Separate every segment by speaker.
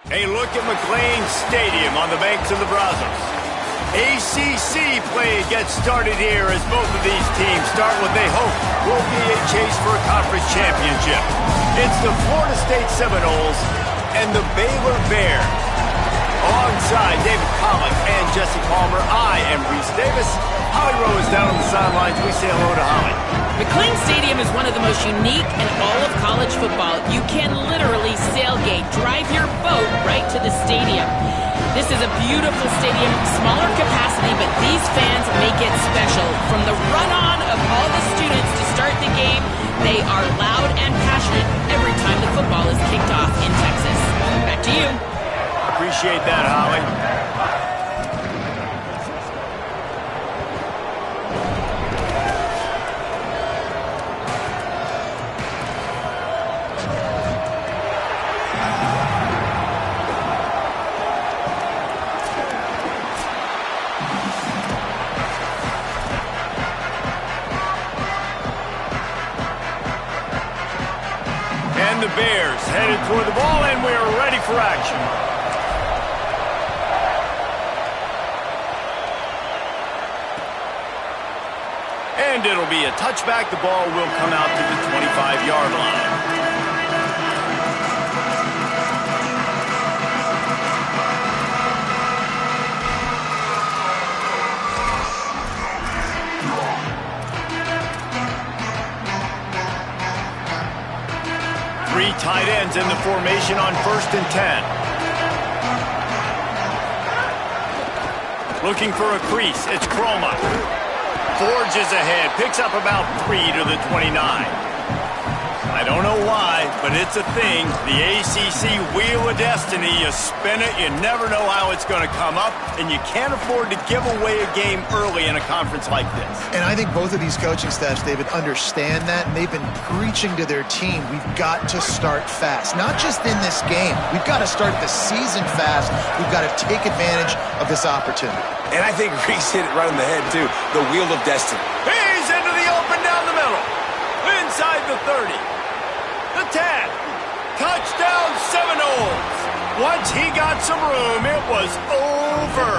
Speaker 1: A look at McLean Stadium on the banks of the Brazos. ACC play gets started here as both of these teams start what they hope will be a chase for a conference championship. It's the Florida State Seminoles and the Baylor Bears. Alongside David Pollack and Jesse Palmer, I am Reese Davis. Holly Rowe is down on the sidelines. We say hello to Holly.
Speaker 2: McLean Stadium is one of the most unique in all of college football. You can literally sailgate, drive your boat right to the stadium. This is a beautiful stadium, smaller capacity, but these fans make it special. From the run-on of all the students to start the game, they are loud and passionate every time the football is kicked off in Texas. Back to you.
Speaker 1: Appreciate that, Holly. And the Bears headed toward the ball, and we are ready for action. And it'll be a touchback. The ball will come out to the 25-yard line. Three tight ends in the formation on 1st and 10. Looking for a crease. It's Croma. Forges ahead, picks up about 3 to the 29. I don't know why, but it's a thing. The ACC Wheel of Destiny, you spin it, you never know how it's going to come up, and you can't afford to give away a game early in a conference like this.
Speaker 3: And I think both of these coaching staffs, David, understand that, and they've been preaching to their team, we've got to start fast. Not just in this game. We've got to start the season fast. We've got to take advantage of this opportunity.
Speaker 4: And I think Reese hit it right on the head, too. The Wheel of Destiny.
Speaker 1: He's into the open down the middle. Inside the 30. The 10. Touchdown Seminoles. Once he got some room, it was over.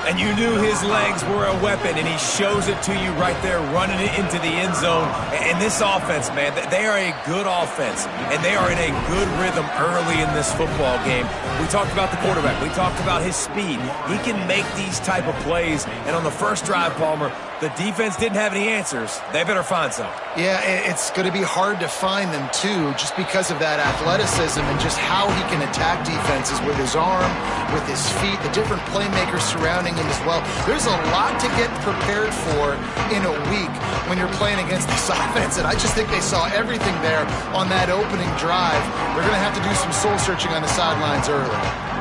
Speaker 5: And you knew his legs were a weapon, and he shows it to you right there, running it into the end zone. And this offense, man, they are a good offense, and they are in a good rhythm early in this football game. We talked about the quarterback. We talked about his speed. He can make these type of plays, and on the first drive, Palmer, the defense didn't have any answers. They better find some.
Speaker 3: Yeah, it's going to be hard to find them, too, just because of that athleticism and just how he can attack defenses with his arm, with his feet, the different playmakers surrounding him as well. There's a lot to get prepared for in a week when you're playing against this offense, and I just think they saw everything there on that opening drive. They're going to have to do some soul-searching on the sidelines early.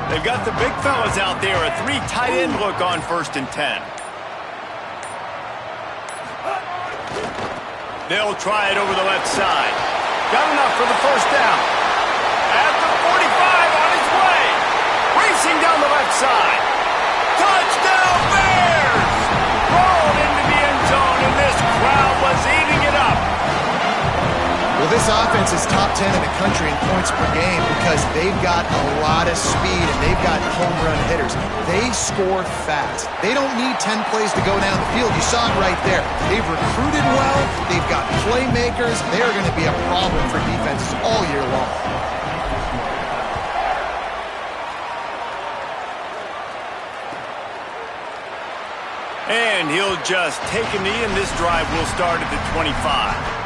Speaker 1: They've got the big fellas out there, a 3 tight end look on 1st and 10. They'll try it over the left side. Got enough for the first down. At the 45 on his way. Racing down the left side. Touchdown Bears! Rolled into the end zone, and this crowd was eating it up.
Speaker 3: Well, this offense is top 10 in the country in points per game because they've got a lot of speed and they've got home run hitters. They score fast. They don't need 10 plays to go down the field. You saw it right there. They've recruited well. They've got playmakers. They're going to be a problem for defenses all year long.
Speaker 1: And he'll just take a knee, and this drive will start at the 25.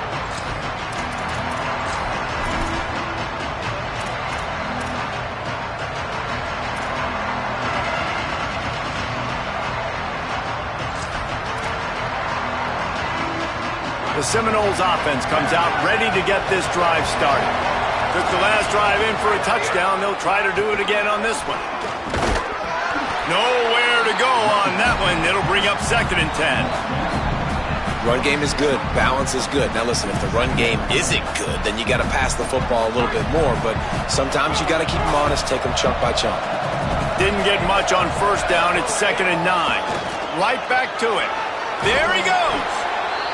Speaker 1: The Seminoles offense comes out ready to get this drive started. Took the last drive in for a touchdown. They'll try to do it again on this one. Nowhere to go on that one. It'll bring up 2nd and 10.
Speaker 4: Run game is good. Balance is good. Now, listen, if the run game isn't good, then you got to pass the football a little bit more. But sometimes you got to keep them honest, take them chunk by chunk.
Speaker 1: Didn't get much on 1st down. It's 2nd and 9. Right back to it. There he goes.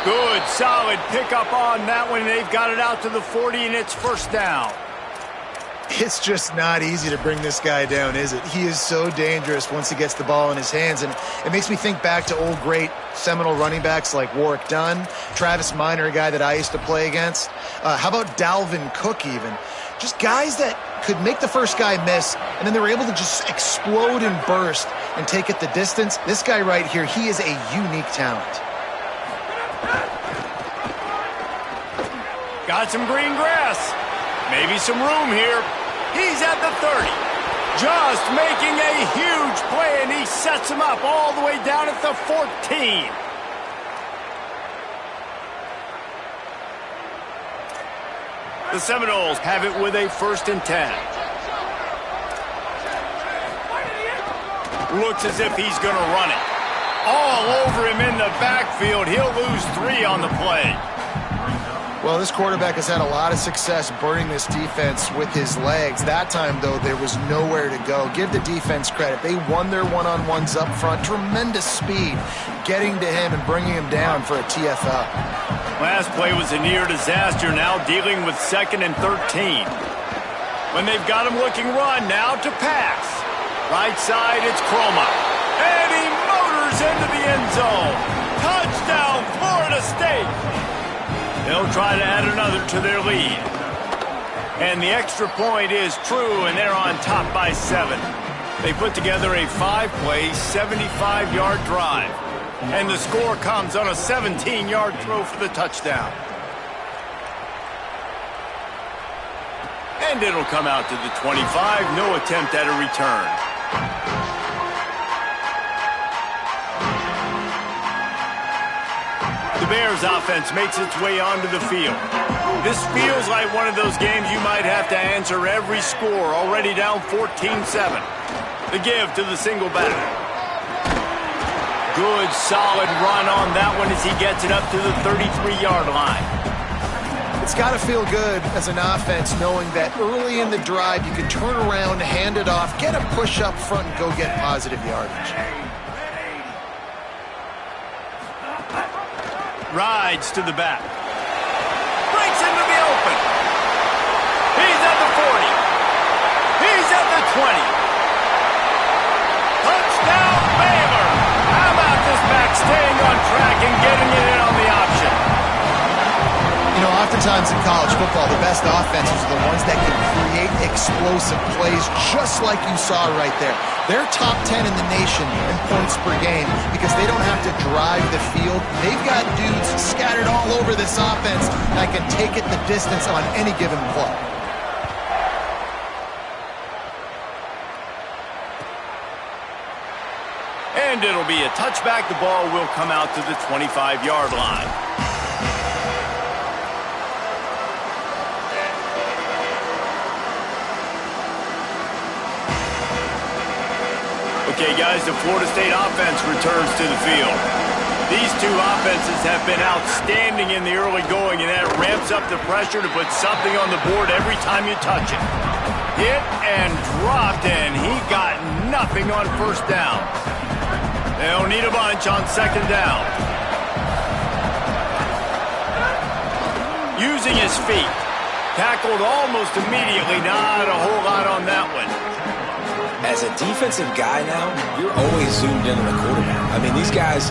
Speaker 1: Good, solid pickup on that one. They've got it out to the 40, and it's 1st down.
Speaker 3: It's just not easy to bring this guy down, is it? He is so dangerous once he gets the ball in his hands, and it makes me think back to old great seminal running backs like Warwick Dunn, Travis Minor, a guy that I used to play against. How about Dalvin Cook even? Just guys that could make the first guy miss, and then they were able to just explode and burst and take it the distance. This guy right here, he is a unique talent.
Speaker 1: Got some green grass. Maybe some room here. He's at the 30. Just making a huge play, and he sets him up all the way down at the 14. The Seminoles have it with a 1st and 10. Looks as if he's going to run it. All over him in the backfield. He'll lose 3 on the play.
Speaker 3: Well, this quarterback has had a lot of success burning this defense with his legs. That time, though, there was nowhere to go. Give the defense credit. They won their one-on-ones up front. Tremendous speed getting to him and bringing him down for a TFL.
Speaker 1: Last play was a near disaster. Now dealing with 2nd and 13. When they've got him looking run, now to pass. Right side, it's Croma. And he motors into the end zone. Touchdown, Florida State. They'll try to add another to their lead. And the extra point is true, and they're on top by 7. They put together a 5-play, 75-yard drive. And the score comes on a 17-yard throw for the touchdown. And it'll come out to the 25. No attempt at a return. The Bears offense makes its way onto the field. This feels like one of those games you might have to answer every score, already down 14-7. The give to the single back. Good, solid run on that one as he gets it up to the 33-yard line.
Speaker 3: It's got to feel good as an offense knowing that early in the drive you can turn around, hand it off, get a push up front, and go get positive yardage.
Speaker 1: Rides to the back. Breaks into the open. He's at the 40. He's at the 20. Touchdown, Baylor. How about this back staying on track and getting it in on the option?
Speaker 3: You know, oftentimes in college football, the best offenses are the ones that can create explosive plays just like you saw right there. They're top 10 in the nation in points per game because they don't have to drive the field. They've got dudes scattered all over this offense that can take it the distance on any given play.
Speaker 1: And it'll be a touchback. The ball will come out to the 25-yard line. Okay, guys, the Florida State offense returns to the field. These two offenses have been outstanding in the early going, and that ramps up the pressure to put something on the board every time you touch it. Hit and dropped, and he got nothing on 1st down. They'll need a bunch on 2nd down. Using his feet. Tackled almost immediately. Not a whole lot on that one.
Speaker 4: As a defensive guy now, you're always zoomed in on the quarterback. I mean, these guys,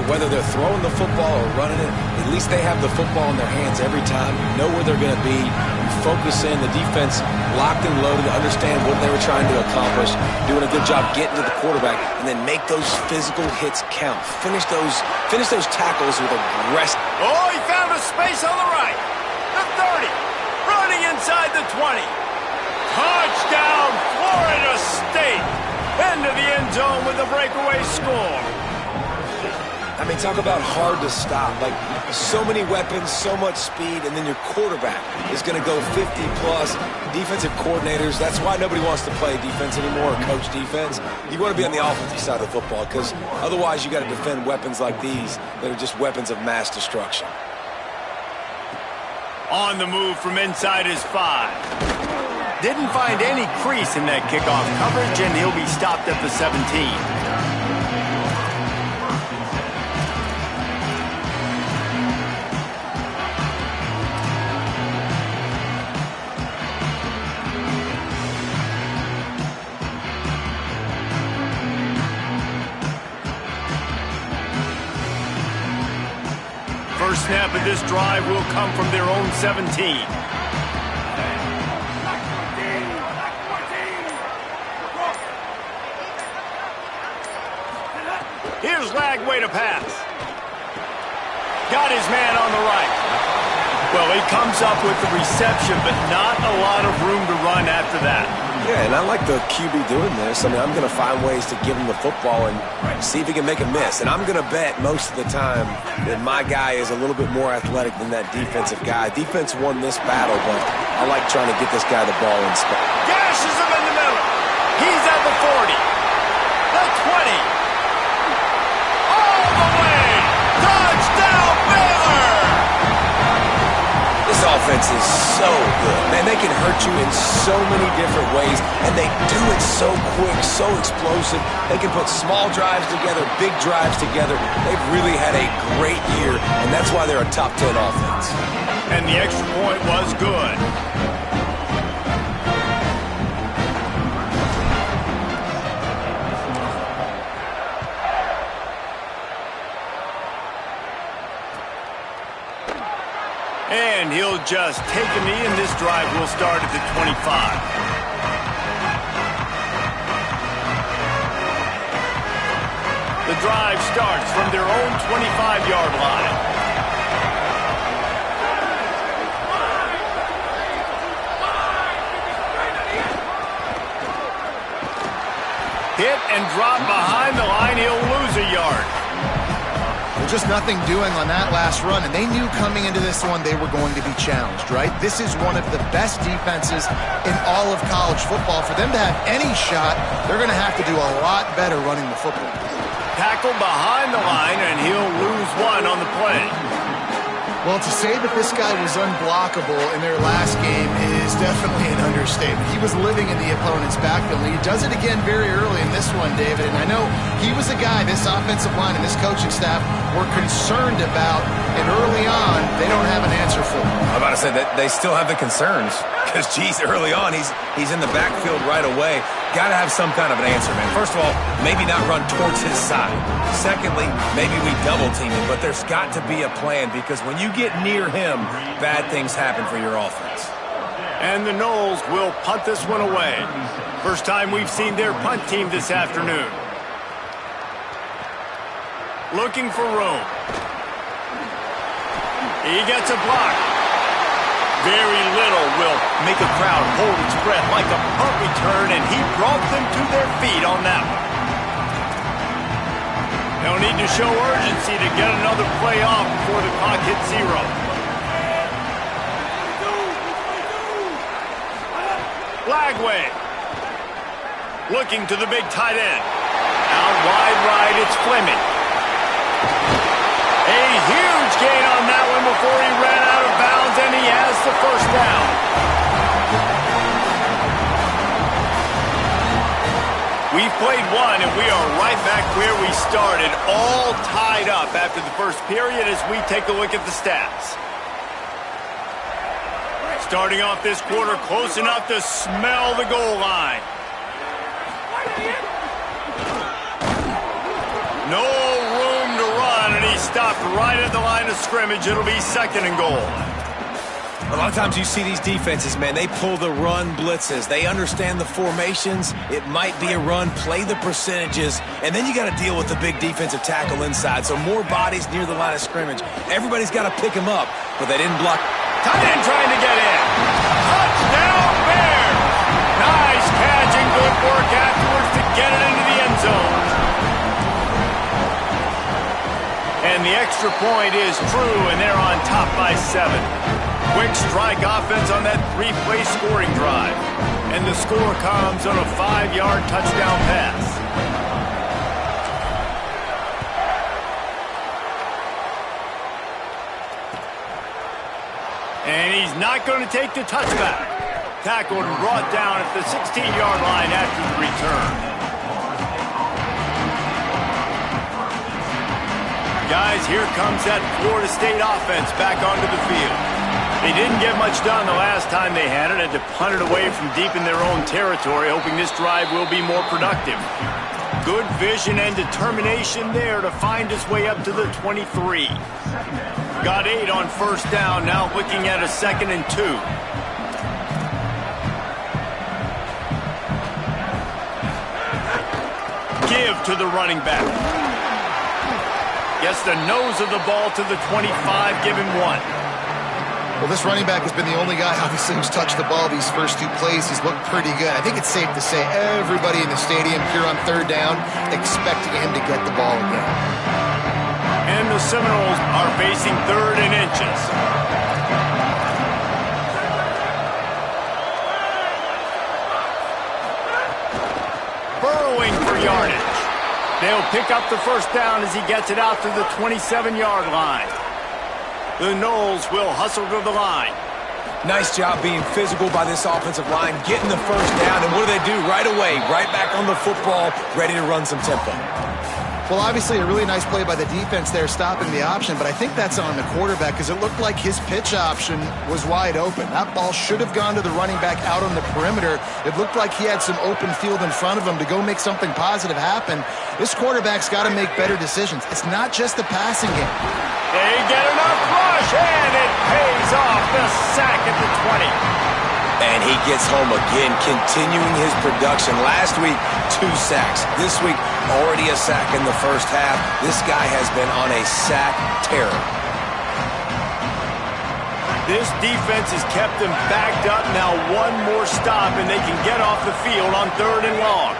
Speaker 4: whether they're throwing the football or running it, at least they have the football in their hands every time, know where they're going to be, focus in, the defense locked and loaded, understand what they were trying to accomplish, doing a good job getting to the quarterback, and then make those physical hits count. Finish those tackles with a rest.
Speaker 1: Oh, he found a space on the right. The 30. Running inside the 20. Touchdown, Florida State. Into the end zone with a breakaway score.
Speaker 4: I mean, talk about hard to stop. Like, so many weapons, so much speed, and then your quarterback is going to go 50-plus. Defensive coordinators, that's why nobody wants to play defense anymore or coach defense. You want to be on the offensive side of the football because otherwise you got to defend weapons like these that are just weapons of mass destruction.
Speaker 1: On the move from inside his 5. Didn't find any crease in that kickoff coverage, and he'll be stopped at the 17. snap of this drive will come from their own 17. Here's Lagway to pass. Got his man on the right. Well, he comes up with the reception, but not a lot of room to run after that.
Speaker 4: Yeah, and I like the QB doing this. I mean, I'm going to find ways to give him the football and see if he can make a miss. And I'm going to bet most of the time that my guy is a little bit more athletic than that defensive guy. Defense won this battle, but I like trying to get this guy the ball in spot.
Speaker 1: Gashes him in the middle. He's at the 40. The 20. All the way. Touchdown, Baylor!
Speaker 4: This offense is so good. Man, they can hurt you in so many different ways, and they do it so quick, so explosive. They can put small drives together, big drives together. They've really had a great year, and that's why they're a top 10 offense.
Speaker 1: And the extra point was good. And he'll just take a knee, and this drive will start at the 25. The drive starts from their own 25-yard line. Hit and drop behind the line. He'll lose a yard.
Speaker 3: Just nothing doing on that last run, and they knew coming into this one they were going to be challenged, right? This is one of the best defenses in all of college football. For them to have any shot, they're going to have to do a lot better running the football.
Speaker 1: Tackle behind the line, and he'll lose one on the play.
Speaker 3: Well, to say that this guy was unblockable in their last game is definitely an understatement. He was living in the opponent's backfield, and he does it again very early in this one, David. And I know he was a guy this offensive line and this coaching staff were concerned about, and early on, they don't have an answer for him.
Speaker 5: I'm about to say that they still have the concerns because, geez, early on, he's in the backfield right away. Got to have some kind of an answer, man. First of all, maybe not run towards his side. Secondly, maybe we double team him, but there's got to be a plan because when you get near him, bad things happen for your offense.
Speaker 1: And the Noles will punt this one away. First time we've seen their punt team this afternoon. Looking for room. He gets a block. Very little will make a crowd hold its breath like a punt return, and he brought them to their feet on that one. They'll need to show urgency to get another play off before the clock hits 0. Lagway. Looking to the big tight end. Out wide right, it's Fleming. A huge gain on that one before he ran out of bounds, and he has the first down. We've played one, and we are right back where we started, all tied up after the first period as we take a look at the stats. Starting off this quarter close enough to smell the goal line. No room to run, and he stopped right at the line of scrimmage. It'll be 2nd and goal.
Speaker 5: A lot of times you see these defenses, man, they pull the run blitzes. They understand the formations. It might be a run, play the percentages, and then you got to deal with the big defensive tackle inside. So more bodies near the line of scrimmage. Everybody's got to pick him up, but they didn't block.
Speaker 1: Tight end trying to get in. Touchdown, Bears! Nice catch and good work afterwards to get it into the end zone. And the extra point is true, and they're on top by 7. Quick strike offense on that 3-play scoring drive. And the score comes on a 5-yard touchdown pass. And he's not going to take the touchback. Tackled and brought down at the 16-yard line after the return. Guys, here comes that Florida State offense back onto the field. They didn't get much done the last time they had it. Had to punt it away from deep in their own territory, hoping this drive will be more productive. Good vision and determination there to find his way up to the 23. Got 8 on first down, now looking at a 2nd and 2. Give to the running back. Gets the nose of the ball to the 25, giving 1.
Speaker 3: Well, this running back has been the only guy, obviously, who's touched the ball these first 2 plays. He's looked pretty good. I think it's safe to say everybody in the stadium here on 3rd down expecting him to get the ball again.
Speaker 1: And the Seminoles are facing 3rd and inches. Burrowing for yardage. They'll pick up the first down as he gets it out to the 27-yard line. The Noles will hustle to the line.
Speaker 5: Nice job being physical by this offensive line, getting the first down, and what do? Right away, right back on the football, ready to run some tempo.
Speaker 3: Well, obviously, a really nice play by the defense there, stopping the option, but I think that's on the quarterback because it looked like his pitch option was wide open. That ball should have gone to the running back out on the perimeter. It looked like he had some open field in front of him to go make something positive happen. This quarterback's got to make better decisions. It's not just the passing game.
Speaker 1: They get enough rush, and it pays off. The sack at the 20.
Speaker 5: And he gets home again, continuing his production. Last week, 2 sacks. This week, already a sack in the first half. This guy has been on a sack terror.
Speaker 1: This defense has kept them backed up. Now 1 more stop, and they can get off the field on 3rd and long.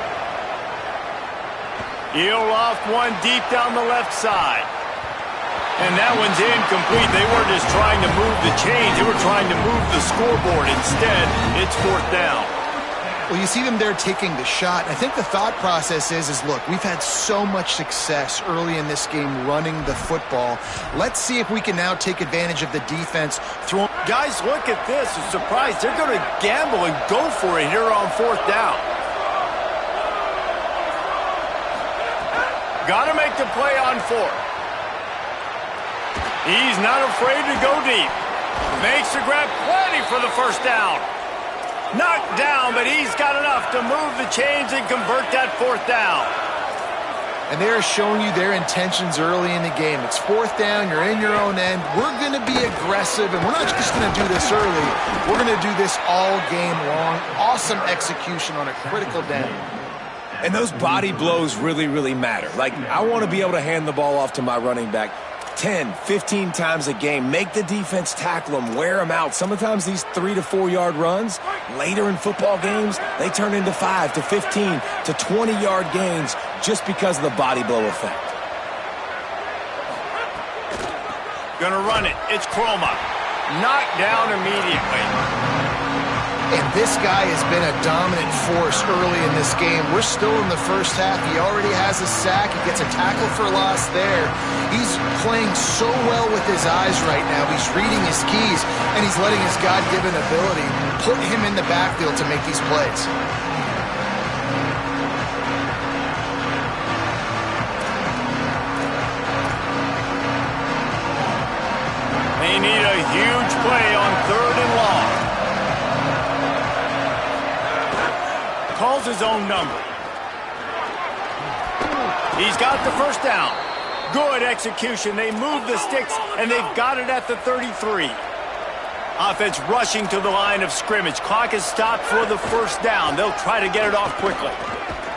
Speaker 1: He'll loft one deep down the left side. And that one's incomplete. They weren't just trying to move the chains. They were trying to move the scoreboard. Instead, it's 4th down.
Speaker 3: Well, you see them there taking the shot. I think the thought process is look, we've had so much success early in this game running the football. Let's see if we can now take advantage of the defense.
Speaker 1: Guys, look at this. I'm surprised. They're going to gamble and go for it here on 4th down. Got to make the play on 4th. He's not afraid to go deep. Makes the grab, plenty for the first down. Knocked down, but he's got enough to move the chains and convert that 4th down.
Speaker 3: And they're showing you their intentions early in the game. It's 4th down, you're in your own end. We're going to be aggressive, and we're not just going to do this early. We're going to do this all game long. Awesome execution on a critical down.
Speaker 5: And those body blows really, really matter. Like, I want to be able to hand the ball off to my running back 10, 15 times a game. Make the defense tackle them, wear them out. Sometimes these 3 to 4 yard runs, later in football games, they turn into 5 to 15 to 20 yard gains just because of the body blow effect.
Speaker 1: Gonna run it. It's Chroma. Knocked down immediately.
Speaker 3: And this guy has been a dominant force early in this game. We're still in the first half. He already has a sack. He gets a tackle for loss there. He's playing so well with his eyes right now. He's reading his keys, and he's letting his God-given ability put him in the backfield to make these plays.
Speaker 1: They need a huge play on 3rd and long. Calls his own number. He's got the first down. Good execution. They move the sticks, and they've got it at the 33. Offense rushing to the line of scrimmage. Clock is stopped for the first down. They'll try to get it off quickly.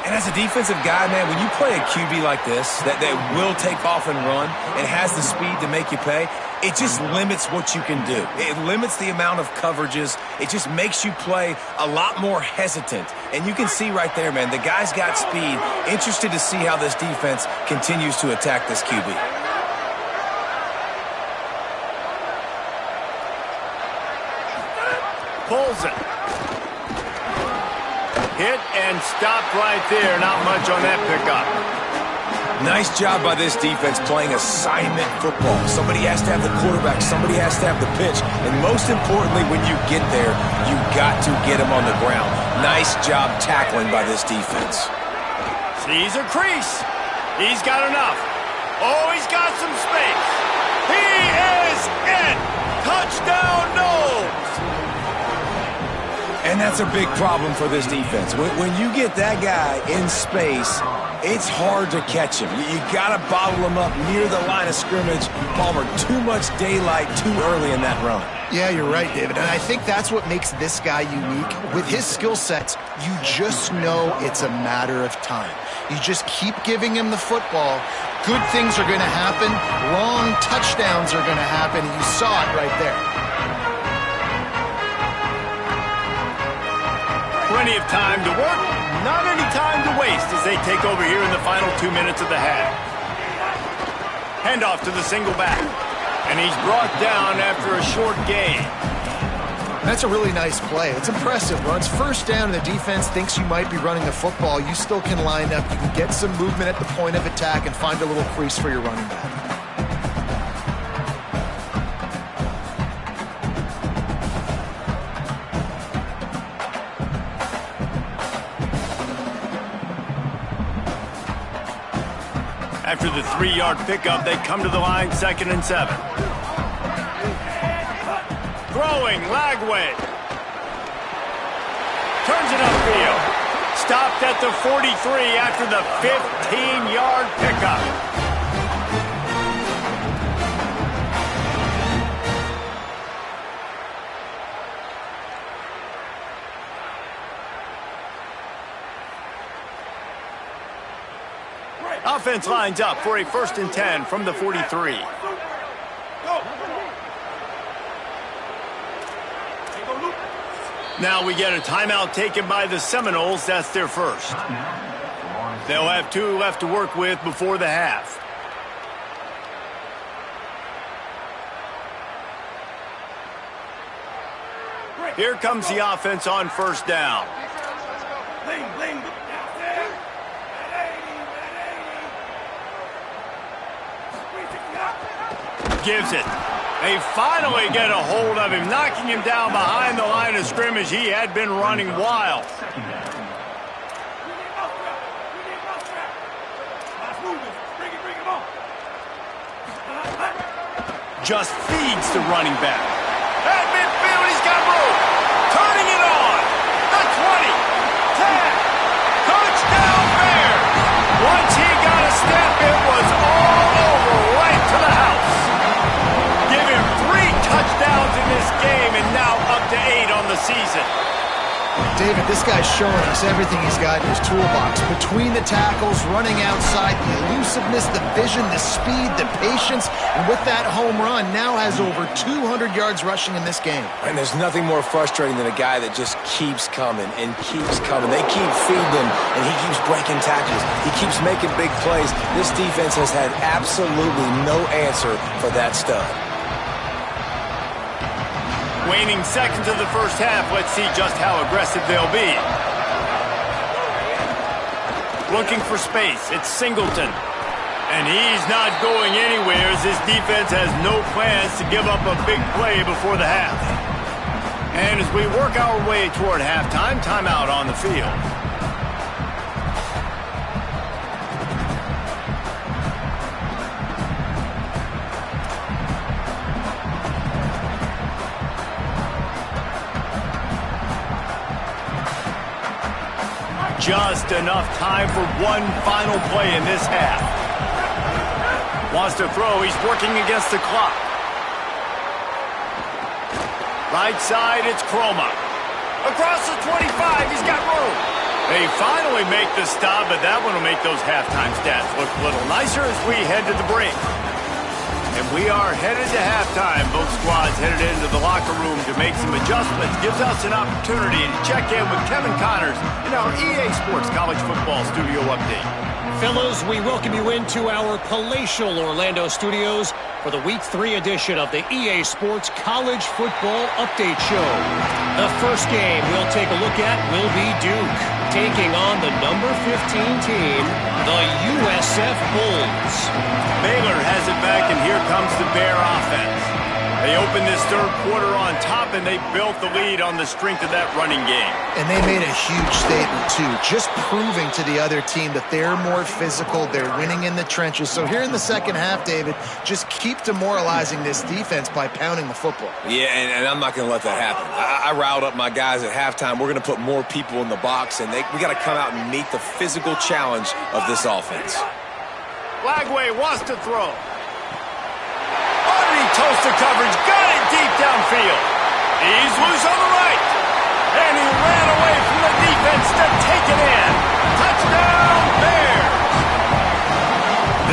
Speaker 5: And as a defensive guy, man, when you play a QB like this, that will take off and run and has the speed to make you pay, it just limits what you can do. It limits the amount of coverages. It just makes you play a lot more hesitant. And you can see right there, man, the guy's got speed. Interested to see how this defense continues to attack this QB.
Speaker 1: Pulls it. Hit and stopped right there. Not much on that pickup.
Speaker 5: Nice job by this defense playing assignment football. Somebody has to have the quarterback. Somebody has to have the pitch. And most importantly, when you get there, you got to get him on the ground. Nice job tackling by this defense.
Speaker 1: Sees a crease. He's got enough. Oh, he's got some space. He is in. Touchdown, Noles. And
Speaker 5: that's a big problem for this defense. When you get that guy in space,
Speaker 4: It's hard to catch him. You got to bottle him up near the line of scrimmage. Palmer, too much daylight too early in that run.
Speaker 3: Yeah, you're right, David. And I think that's what makes this guy unique. With his skill sets, you just know it's a matter of time. You just keep giving him the football. Good things are going to happen. Long touchdowns are going to happen. You saw it right there.
Speaker 1: Plenty of time to work, not any time to waste as they take over here in the final 2 minutes of the half. Handoff to the single back, and he's brought down after a short gain.
Speaker 3: That's a really nice play. It's impressive. When it's first down and the defense thinks you might be running the football, you still can line up. You can get some movement at the point of attack and find a little crease for your running back.
Speaker 1: After the 3-yard pickup, they come to the line 2nd and 7. Throwing, Lagway. Turns it upfield. Stopped at the 43 after the 15-yard pickup. Offense lines up for a 1st and 10 from the 43. Now we get a timeout taken by the Seminoles. That's their first. They'll have 2 left to work with before the half. Here comes the offense on 1st down. Gives it. They finally get a hold of him, knocking him down behind the line of scrimmage. He had been running wild. Just feeds the running back. At midfield, he's got room. Turning it on. The 20. 10. Touchdown Bears. Once he got a step, it was all over right to the house. Give him 3 touchdowns in this game and now up to 8 on the season.
Speaker 3: David, this guy's showing us everything he's got in his toolbox. Between the tackles, running outside, the elusiveness, the vision, the speed, the patience, and with that home run, now has over 200 yards rushing in this game.
Speaker 4: And there's nothing more frustrating than a guy that just keeps coming and keeps coming. They keep feeding him, and he keeps breaking tackles. He keeps making big plays. This defense has had absolutely no answer for that stud.
Speaker 1: Waning seconds of the first half. Let's see just how aggressive they'll be. Looking for space. It's Singleton. And he's not going anywhere as this defense has no plans to give up a big play before the half. And as we work our way toward halftime, timeout on the field. Just enough time for one final play in this half. Wants to throw. He's working against the clock. Right side, it's Croma. Across the 25, he's got room. They finally make the stop, but that one will make those halftime stats look a little nicer as we head to the break. And we are headed to halftime. Both squads headed into the locker room to make some adjustments. Gives us an opportunity to check in with Kevin Connors in our EA Sports College Football Studio Update.
Speaker 6: Fellows, we welcome you into our palatial Orlando studios for the Week 3 edition of the EA Sports College Football Update Show. The first game we'll take a look at will be Duke, taking on the number 15 team, the USF Bulls.
Speaker 1: Baylor has it back, and here comes the Bear offense. They opened this third quarter on top, and they built the lead on the strength of that running game.
Speaker 3: And they made a huge statement, too, just proving to the other team that they're more physical, they're winning in the trenches. So here in the second half, David, just keep demoralizing this defense by pounding the football.
Speaker 4: Yeah, and I'm not going to let that happen. I riled up my guys at halftime. We're going to put more people in the box, and we got to come out and meet the physical challenge of this offense.
Speaker 1: Lagway wants to throw. Toast to coverage, got it deep downfield. He's loose on the right. And he ran away from the defense to take it in. Touchdown, Bears.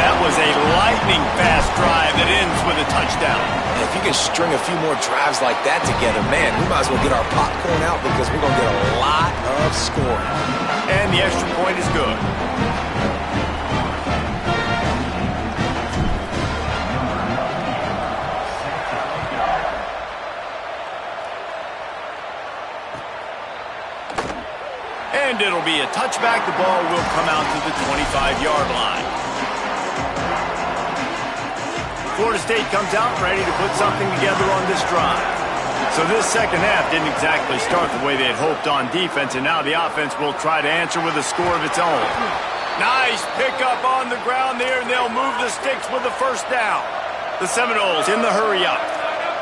Speaker 1: That was a lightning-fast drive that ends with a touchdown.
Speaker 4: And if you can string a few more drives like that together, man, we might as well get our popcorn out because we're going to get a lot of scoring.
Speaker 1: And the extra point is good. And it'll be a touchback. The ball will come out to the 25-yard line. Florida State comes out ready to put something together on this drive. So this second half didn't exactly start the way they had hoped on defense, and now the offense will try to answer with a score of its own. Nice pickup on the ground there, and they'll move the sticks with the first down. The Seminoles in the hurry-up.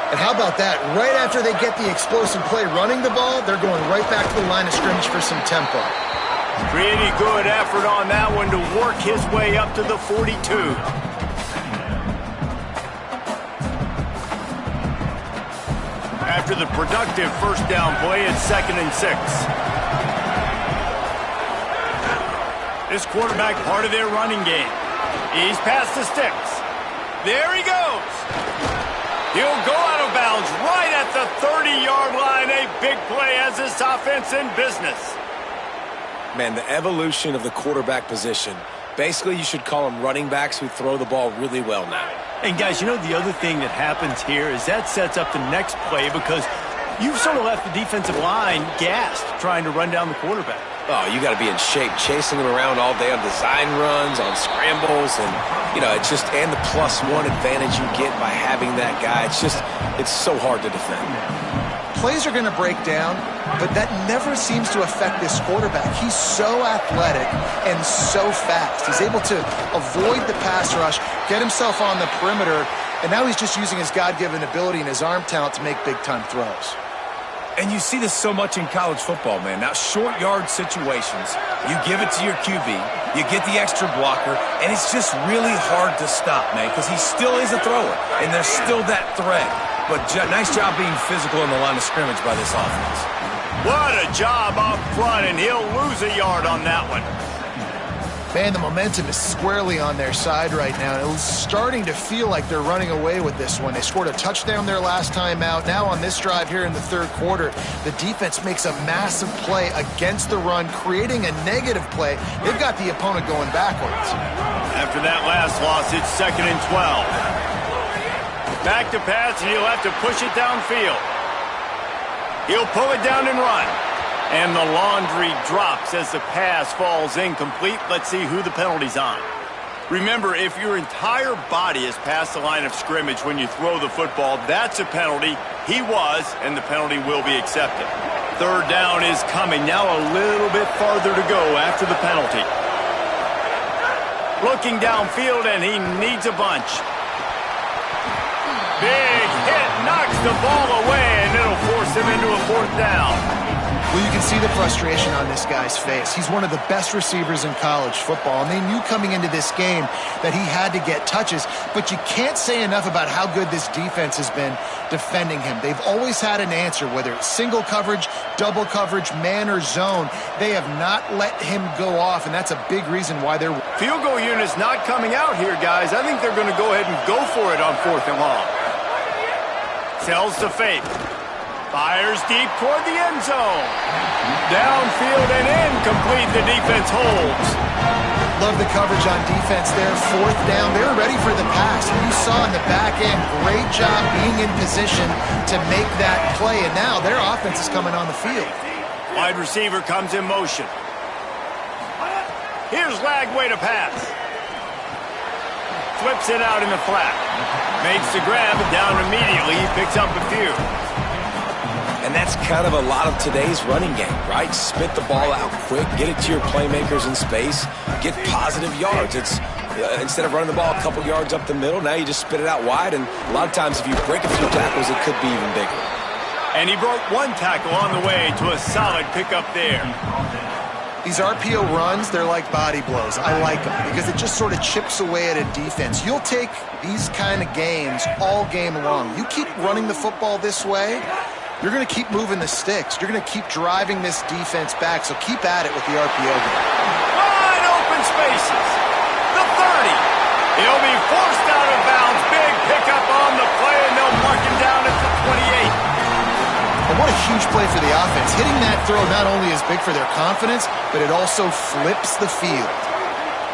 Speaker 3: And how about that? Right after they get the explosive play running the ball, they're going right back to the line of scrimmage for some tempo.
Speaker 1: Pretty good effort on that one to work his way up to the 42. After the productive first down play, it's 2nd and 6. This quarterback part of their running game. He's past the sticks. There he goes. He'll go out of bounds right at the 30-yard line. A big play as this offense in business.
Speaker 4: Man, the evolution of the quarterback position. Basically, you should call them running backs who throw the ball really well now.
Speaker 1: And, guys, you know the other thing that happens here is that sets up the next play because you've sort of left the defensive line gassed trying to run down the quarterback.
Speaker 4: Oh, you got to be in shape, chasing him around all day on design runs, on scrambles, and, you know, it's just, and the +1 advantage you get by having that guy. It's so hard to defend.
Speaker 3: Plays are going to break down, but that never seems to affect this quarterback. He's so athletic and so fast. He's able to avoid the pass rush, get himself on the perimeter, and now he's just using his God-given ability and his arm talent to make big-time throws.
Speaker 5: And you see this so much in college football, man. Now, short yard situations, you give it to your QB, you get the extra blocker, and it's just really hard to stop, man, because he still is a thrower, and there's still that threat. But nice job being physical in the line of scrimmage by this offense.
Speaker 1: What a job up front, and he'll lose a yard on that one.
Speaker 3: Man, the momentum is squarely on their side right now. It's starting to feel like they're running away with this one. They scored a touchdown their last time out. Now on this drive here in the third quarter, the defense makes a massive play against the run, creating a negative play. They've got the opponent going backwards.
Speaker 1: After that last loss, it's 2nd and 12. Back to pass, and he'll have to push it downfield. He'll pull it down and run. And the laundry drops as the pass falls incomplete. Let's see who the penalty's on. Remember, if your entire body is past the line of scrimmage when you throw the football, that's a penalty. He was, and the penalty will be accepted. Third down is coming. Now a little bit farther to go after the penalty. Looking downfield, and he needs a bunch. Big hit, knocks the ball away, and it'll force him into a 4th down.
Speaker 3: Well, you can see the frustration on this guy's face. He's one of the best receivers in college football, and they knew coming into this game that he had to get touches, but you can't say enough about how good this defense has been defending him. They've always had an answer, whether it's single coverage, double coverage, man or zone. They have not let him go off, and that's a big reason why they're...
Speaker 1: Field goal unit's not coming out here, guys. I think they're going to go ahead and go for it on 4th and long. Tells to fake. Fires deep toward the end zone. Downfield and incomplete. The defense holds.
Speaker 3: Love the coverage on defense there. 4th down. They were ready for the pass. You saw in the back end, great job being in position to make that play. And now their offense is coming on the field.
Speaker 1: Wide receiver comes in motion. Here's Lagway to pass. Flips it out in the flat. Makes the grab and down immediately. He picks up a few.
Speaker 4: And that's kind of a lot of today's running game, right? Spit the ball out quick, get it to your playmakers in space, get positive yards. It's instead of running the ball a couple yards up the middle, now you just spit it out wide, and a lot of times if you break a few tackles, it could be even bigger.
Speaker 1: And he broke one tackle on the way to a solid pickup there.
Speaker 3: These RPO runs, they're like body blows. I like them because it just sort of chips away at a defense. You'll take these kind of games all game long. You keep running the football this way, you're going to keep moving the sticks. You're going to keep driving this defense back, so keep at it with the RPO game.
Speaker 1: Wide open spaces. The 30. He'll be forced out of bounds. Big pickup on the play, and they'll mark him down at the 28.
Speaker 3: And what a huge play for the offense. Hitting that throw not only is big for their confidence, but it also flips the field.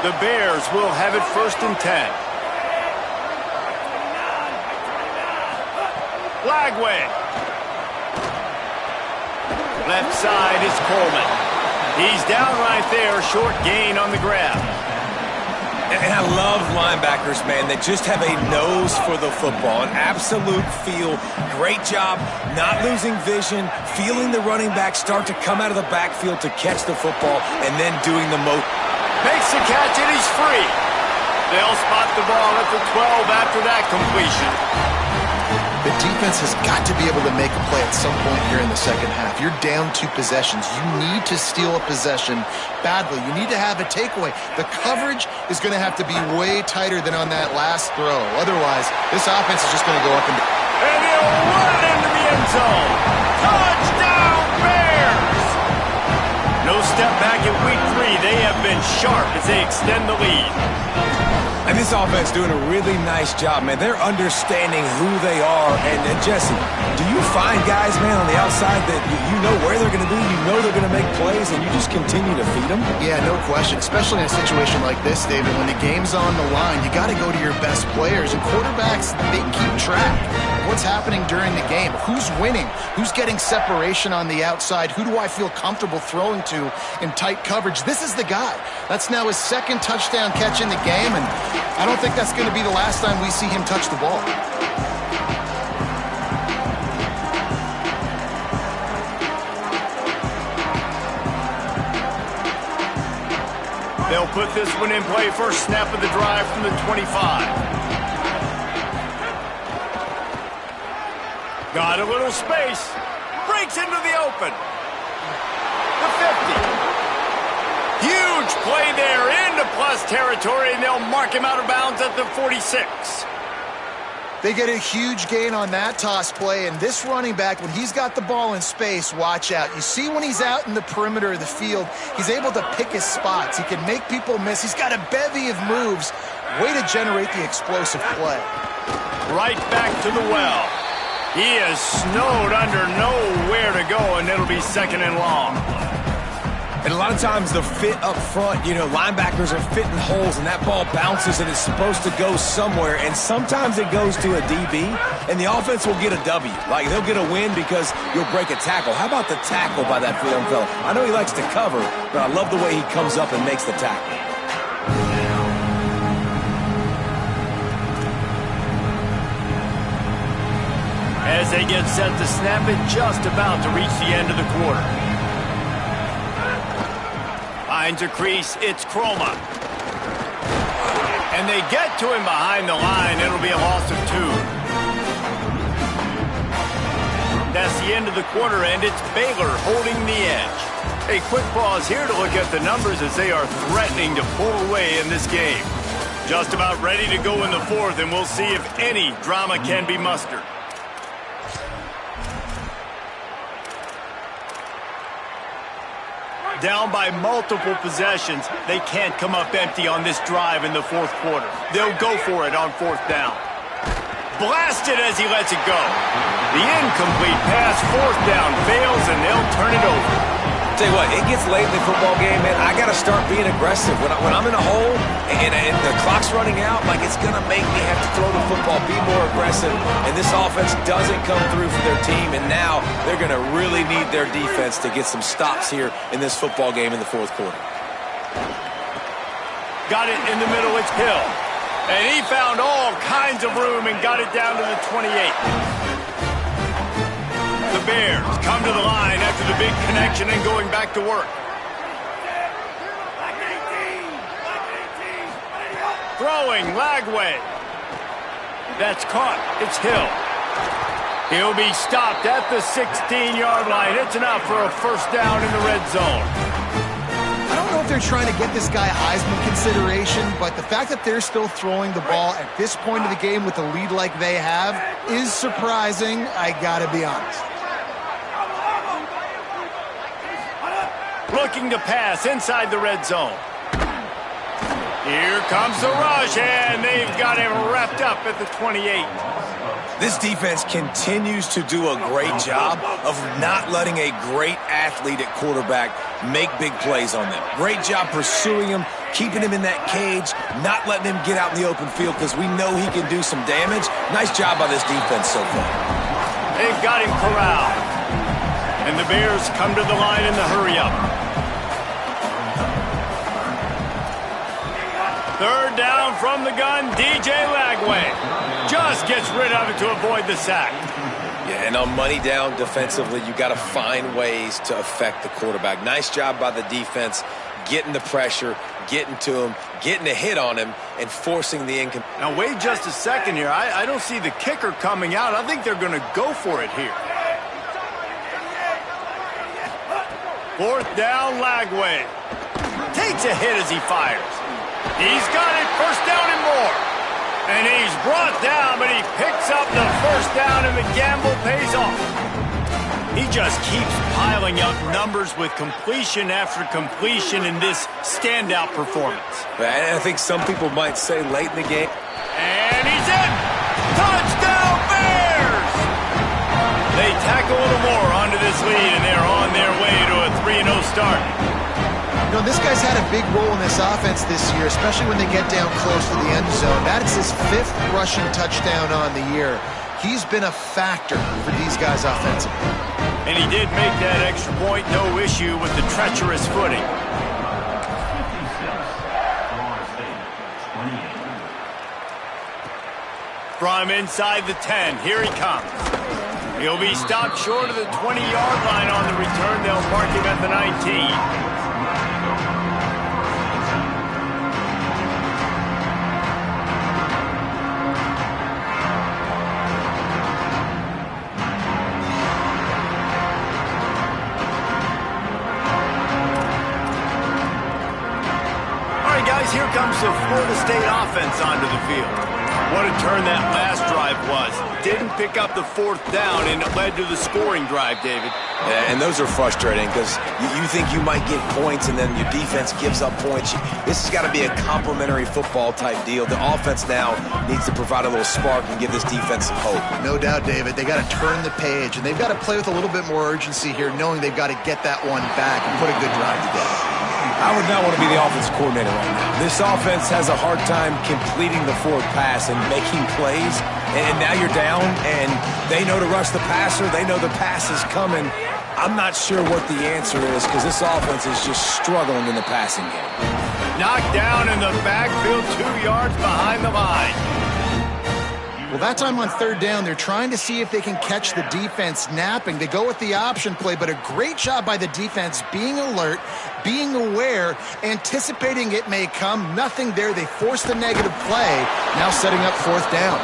Speaker 1: The Bears will have it 1st and 10. Lagway. Left side is Coleman. He's down right there, short gain on the grab.
Speaker 5: And I love linebackers, man, that just have a nose for the football, an absolute feel. Great job not losing vision, feeling the running back start to come out of the backfield to catch the football, and then doing the most.
Speaker 1: Makes the catch, and he's free. They'll spot the ball at the 12 after that completion.
Speaker 3: The defense has got to be able to make a play at some point here in the second half. You're down 2 possessions. You need to steal a possession badly. You need to have a takeaway. The coverage is going to have to be way tighter than on that last throw. Otherwise, this offense is just going to go up and down.
Speaker 1: And he'll run it into the end zone. Touchdown, Bears! No step back in week 3. They have been sharp as they extend the lead.
Speaker 5: And this offense doing a really nice job, man. They're understanding who they are. And Jesse, do you find guys, man, on the outside that you know where they're going to be, you know they're going to make plays, and you just continue to feed them?
Speaker 3: Yeah, no question, especially in a situation like this, David. When the game's on the line, you got to go to your best players. And quarterbacks, they keep track of what's happening during the game. Who's winning? Who's getting separation on the outside? Who do I feel comfortable throwing to in tight coverage? This is the guy. That's now his 2nd touchdown catch in the game, and I don't think that's going to be the last time we see him touch the ball.
Speaker 1: They'll put this one in play. First snap of the drive from the 25. Got a little space. Breaks into the open. The 50. Huge play there into plus territory, and they'll mark him out of bounds at the 46.
Speaker 3: They get a huge gain on that toss play, and this running back, when he's got the ball in space, watch out. You see when he's out in the perimeter of the field, he's able to pick his spots. He can make people miss. He's got a bevy of moves. Way to generate the explosive play.
Speaker 1: Right back to the well. He is snowed under, nowhere to go, and it'll be 2nd and long.
Speaker 5: And a lot of times the fit up front, you know, linebackers are fitting holes and that ball bounces and it's supposed to go somewhere. And sometimes it goes to a DB and the offense will get a W. Like they'll get a win because you'll break a tackle. How about the tackle by that young fella? I know he likes to cover, but I love the way he comes up and makes the tackle.
Speaker 1: As they get set to snap it, just about to reach the end of the quarter. Finds a crease, it's Chroma. And they get to him behind the line. It'll be a loss of 2. That's the end of the quarter, and it's Baylor holding the edge. A quick pause here to look at the numbers as they are threatening to pull away in this game. Just about ready to go in the 4th, and we'll see if any drama can be mustered. Down by multiple possessions, they can't come up empty on this drive in the 4th quarter. They'll go for it on 4th down. Blasted as he lets it go. The incomplete pass, 4th down, fails, and they'll turn it over.
Speaker 5: Tell you what, it gets late in the football game, man. I got to start being aggressive. When I'm in a hole and the clock's running out, like it's going to make me have to throw the football, be more aggressive. And this offense doesn't come through for their team. And now they're going to really need their defense to get some stops here in this football game in the 4th quarter.
Speaker 1: Got it in the middle, it's Hill. And he found all kinds of room and got it down to the 28. The Bears come to the line after the big connection and going back to work. Throwing, Lagway. That's caught. It's Hill. He'll be stopped at the 16-yard line. It's enough for a first down in the red zone.
Speaker 3: I don't know if they're trying to get this guy Heisman consideration, but the fact that they're still throwing the ball at this point of the game with a lead like they have is surprising, I gotta be honest.
Speaker 1: Looking to pass inside the red zone. Here comes the rush, and they've got him wrapped up at the 28.
Speaker 5: This defense continues to do a great job of not letting a great athlete at quarterback make big plays on them. Great job pursuing him, keeping him in that cage, not letting him get out in the open field because we know he can do some damage. Nice job by this defense so far.
Speaker 1: They've got him corralled. And the Bears come to the line in the hurry-up. Third down from the gun, DJ Lagway. Just gets rid of it to avoid the sack.
Speaker 4: Yeah, and on money down defensively, you got to find ways to affect the quarterback. Nice job by the defense, getting the pressure, getting to him, getting a hit on him, and forcing the income.
Speaker 1: Now, wait just a second here. I don't see the kicker coming out. I think they're going to go for it here. Fourth down, Lagway. Takes a hit as he fires. He's got it, first down and more. And he's brought down, but he picks up the first down, and the gamble pays off. He just keeps piling up numbers with completion after completion in this standout performance.
Speaker 4: And I think some people might say late in the game.
Speaker 1: And he's in! Touchdown, Bears! They tack a little more onto this lead, and they're on their way to a 3-0 start.
Speaker 3: You know, this guy's had a big role in this offense this year, especially when they get down close to the end zone. That's his 5th rushing touchdown on the year. He's been a factor for these guys offensively.
Speaker 1: And he did make that extra point, no issue with the treacherous footing. From inside the 10, here he comes. He'll be stopped short of the 20-yard line on the return. They'll mark him at the 19. Here comes the Florida State offense onto the field. What a turn that last drive was. Didn't pick up the 4th down, and it led to the scoring drive, David.
Speaker 4: Yeah, and those are frustrating because you think you might get points, and then your defense gives up points. This has got to be a complementary football type deal. The offense now needs to provide a little spark and give this defense some hope.
Speaker 3: No doubt, David. They got to turn the page, and they've got to play with a little bit more urgency here, knowing they've got to get that one back and put a good drive together.
Speaker 5: I would not want to be the offense coordinator right now. This offense has a hard time completing the forward pass and making plays. And now you're down, and they know to rush the passer. They know the pass is coming. I'm not sure what the answer is because this offense is just struggling in the passing game.
Speaker 1: Knocked down in the backfield, 2 yards behind the line.
Speaker 3: Well, that time on 3rd down, they're trying to see if they can catch the defense napping. They go with the option play, but a great job by the defense being alert, being aware, anticipating it may come. Nothing there. They forced the negative play, now setting up 4th down.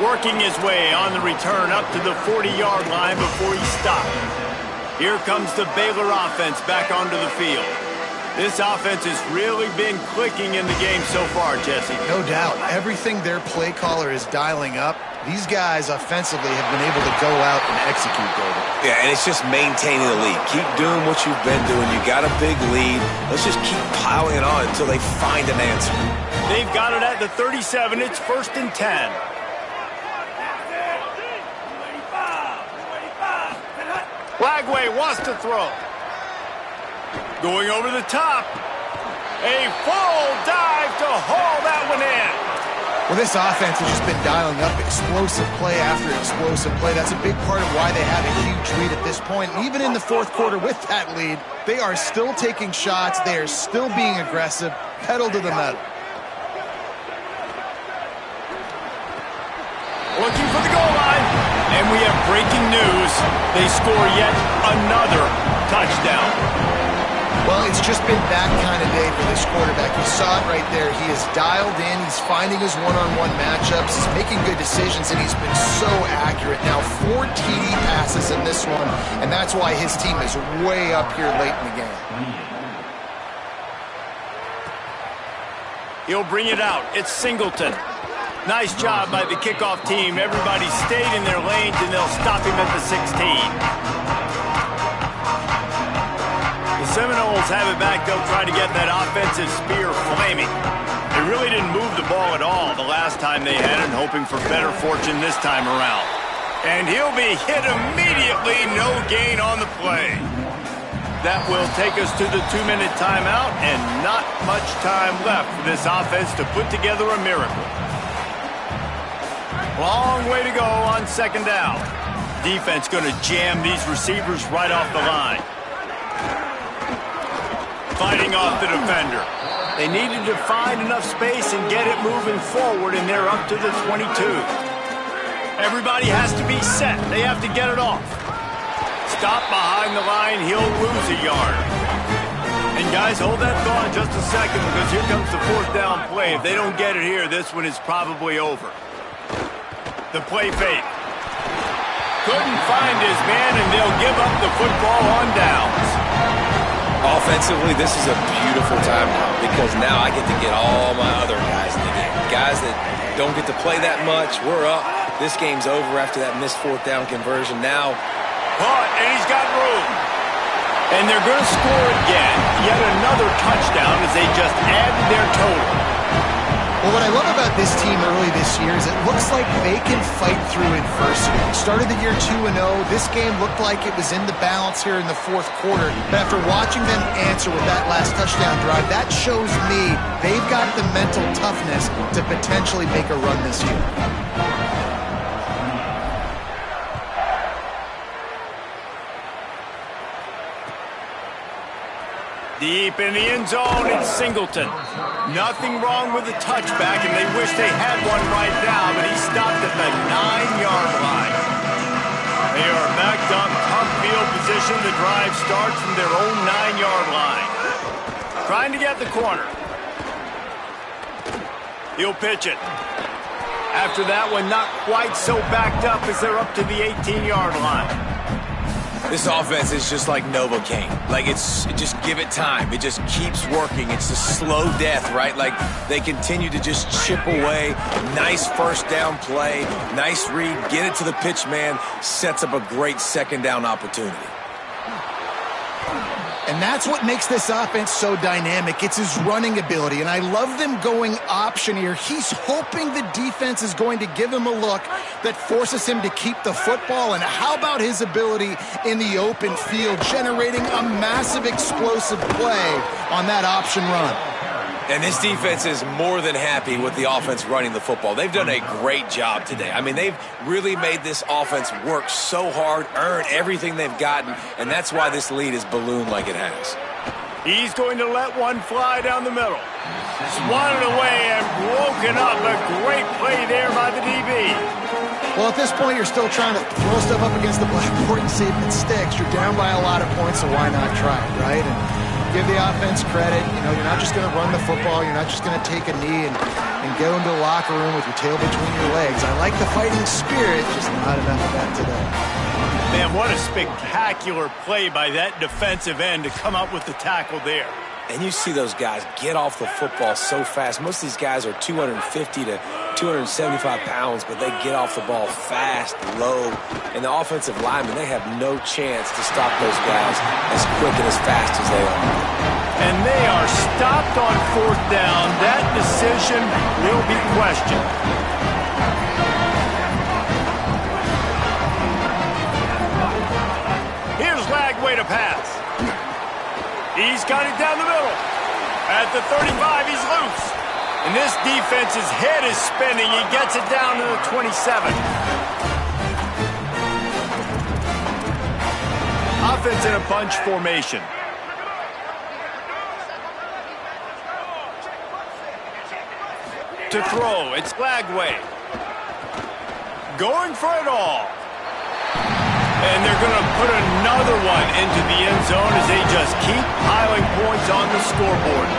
Speaker 1: Working his way on the return up to the 40-yard line before he stopped. Here comes the Baylor offense back onto the field. This offense has really been clicking in the game so far, Jesse.
Speaker 3: No doubt. Everything their play caller is dialing up, these guys offensively have been able to go out and execute, David.
Speaker 4: Yeah, and it's just maintaining the lead. Keep doing what you've been doing. You got a big lead. Let's just keep piling it on until they find an answer.
Speaker 1: They've got it at the 37. It's 1st and 10. Lagway wants to throw. Going over the top. A full dive to haul that one in.
Speaker 3: Well, this offense has just been dialing up explosive play after explosive play. That's a big part of why they have a huge lead at this point. And even in the 4th quarter with that lead, they are still taking shots. They are still being aggressive, pedal to the metal.
Speaker 1: And we have breaking news. They score yet another touchdown.
Speaker 3: Well, it's just been that kind of day for this quarterback. You saw it right there. He is dialed in. He's finding his one-on-one matchups. He's making good decisions, and he's been so accurate. Now 4 TD passes in this one, and that's why his team is way up here late in the game.
Speaker 1: He'll bring it out. It's Singleton. Nice job by the kickoff team. Everybody stayed in their lanes, and they'll stop him at the 16. The Seminoles have it back. They'll try to get that offensive spear flaming. They really didn't move the ball at all the last time they had it, hoping for better fortune this time around. And he'll be hit immediately. No gain on the play. That will take us to the 2-minute timeout, and not much time left for this offense to put together a miracle. Long way to go on second down. Defense going to jam these receivers right off the line. Fighting off the defender. They needed to find enough space and get it moving forward, and they're up to the 22. Everybody has to be set. They have to get it off. Stop behind the line. He'll lose a yard. And guys, hold that thought just a second, because here comes the 4th down play. If they don't get it here, this one is probably over. The play fake. Couldn't find his man, and they'll give up the football on downs.
Speaker 4: Offensively, this is a beautiful time now, because now I get to get all my other guys in the game. Guys that don't get to play that much. We're up. This game's over after that missed 4th down conversion. Now,
Speaker 1: caught, and he's got room. And they're going to score again. Yet another touchdown as they just add to their total.
Speaker 3: Well, what I love about this team early this year is it looks like they can fight through adversity. Started the year 2-0. This game looked like it was in the balance here in the 4th quarter. But after watching them answer with that last touchdown drive, that shows me they've got the mental toughness to potentially make a run this year.
Speaker 1: Deep in the end zone, it's Singleton. Nothing wrong with the touchback, and they wish they had one right now, but he stopped at the 9-yard line. They are backed up, tough field position. The drive starts from their own 9-yard line. Trying to get the corner. He'll pitch it. After that one, not quite so backed up as they're up to the 18-yard line.
Speaker 5: This offense is just like Novocaine. Like, just give it time. It just keeps working. It's a slow death, right? Like, they continue to just chip away. Nice 1st down play. Nice read. Get it to the pitch man. Sets up a great 2nd down opportunity.
Speaker 3: And that's what makes this offense so dynamic. It's his running ability, and I love them going option here. He's hoping the defense is going to give him a look that forces him to keep the football. And how about his ability in the open field, generating a massive explosive play on that option run?
Speaker 5: And this defense is more than happy with the offense running the football. They've done a great job today. I mean, they've really made this offense work so hard, earn everything they've gotten, and that's why this lead is ballooned like it has.
Speaker 1: He's going to let one fly down the middle. Swatted away and broken up. A great play there by the DB.
Speaker 3: Well, at this point, you're still trying to throw stuff up against the blackboard and see if it sticks. You're down by a lot of points, so why not try it, right? And give the offense credit. You know, you're not just going to run the football. You're not just going to take a knee and go into the locker room with your tail between your legs. I like the fighting spirit, just not enough of that today.
Speaker 1: Man, what a spectacular play by that defensive end to come up with the tackle there.
Speaker 4: And you see those guys get off the football so fast. Most of these guys are 250 to 275 pounds, but they get off the ball fast, low. And the offensive linemen, they have no chance to stop those guys as quick and as fast as they are.
Speaker 1: And they are stopped on 4th down. That decision will be questioned. Here's Lagway to pass. He's got it down the middle. At the 35, he's loose. And this defense's head is spinning. He gets it down to the 27. Offense in a bunch formation. To throw, it's Lagway. Going for it all. And they're going to put another one into the end zone as they just keep piling points on the scoreboard.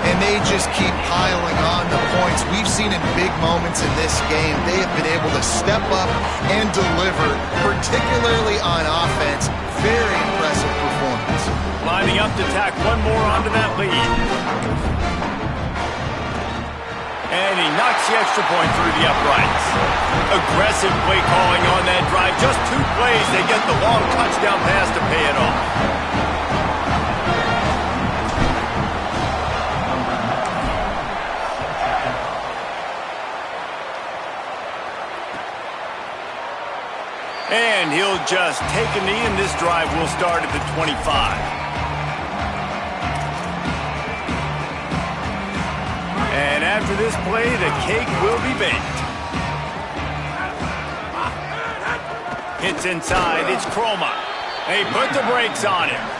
Speaker 3: And they just keep piling on the points. We've seen in big moments in this game, they have been able to step up and deliver, particularly on offense. Very impressive performance.
Speaker 1: Lining up to tack one more onto that lead. And he knocks the extra point through the uprights. Aggressive play calling on that drive. Just 2 plays, they get the long touchdown pass to pay it off. And he'll just take a knee, and this drive will start at the 25. And after this play, the cake will be baked. Hits inside, it's Chroma. They put the brakes on him.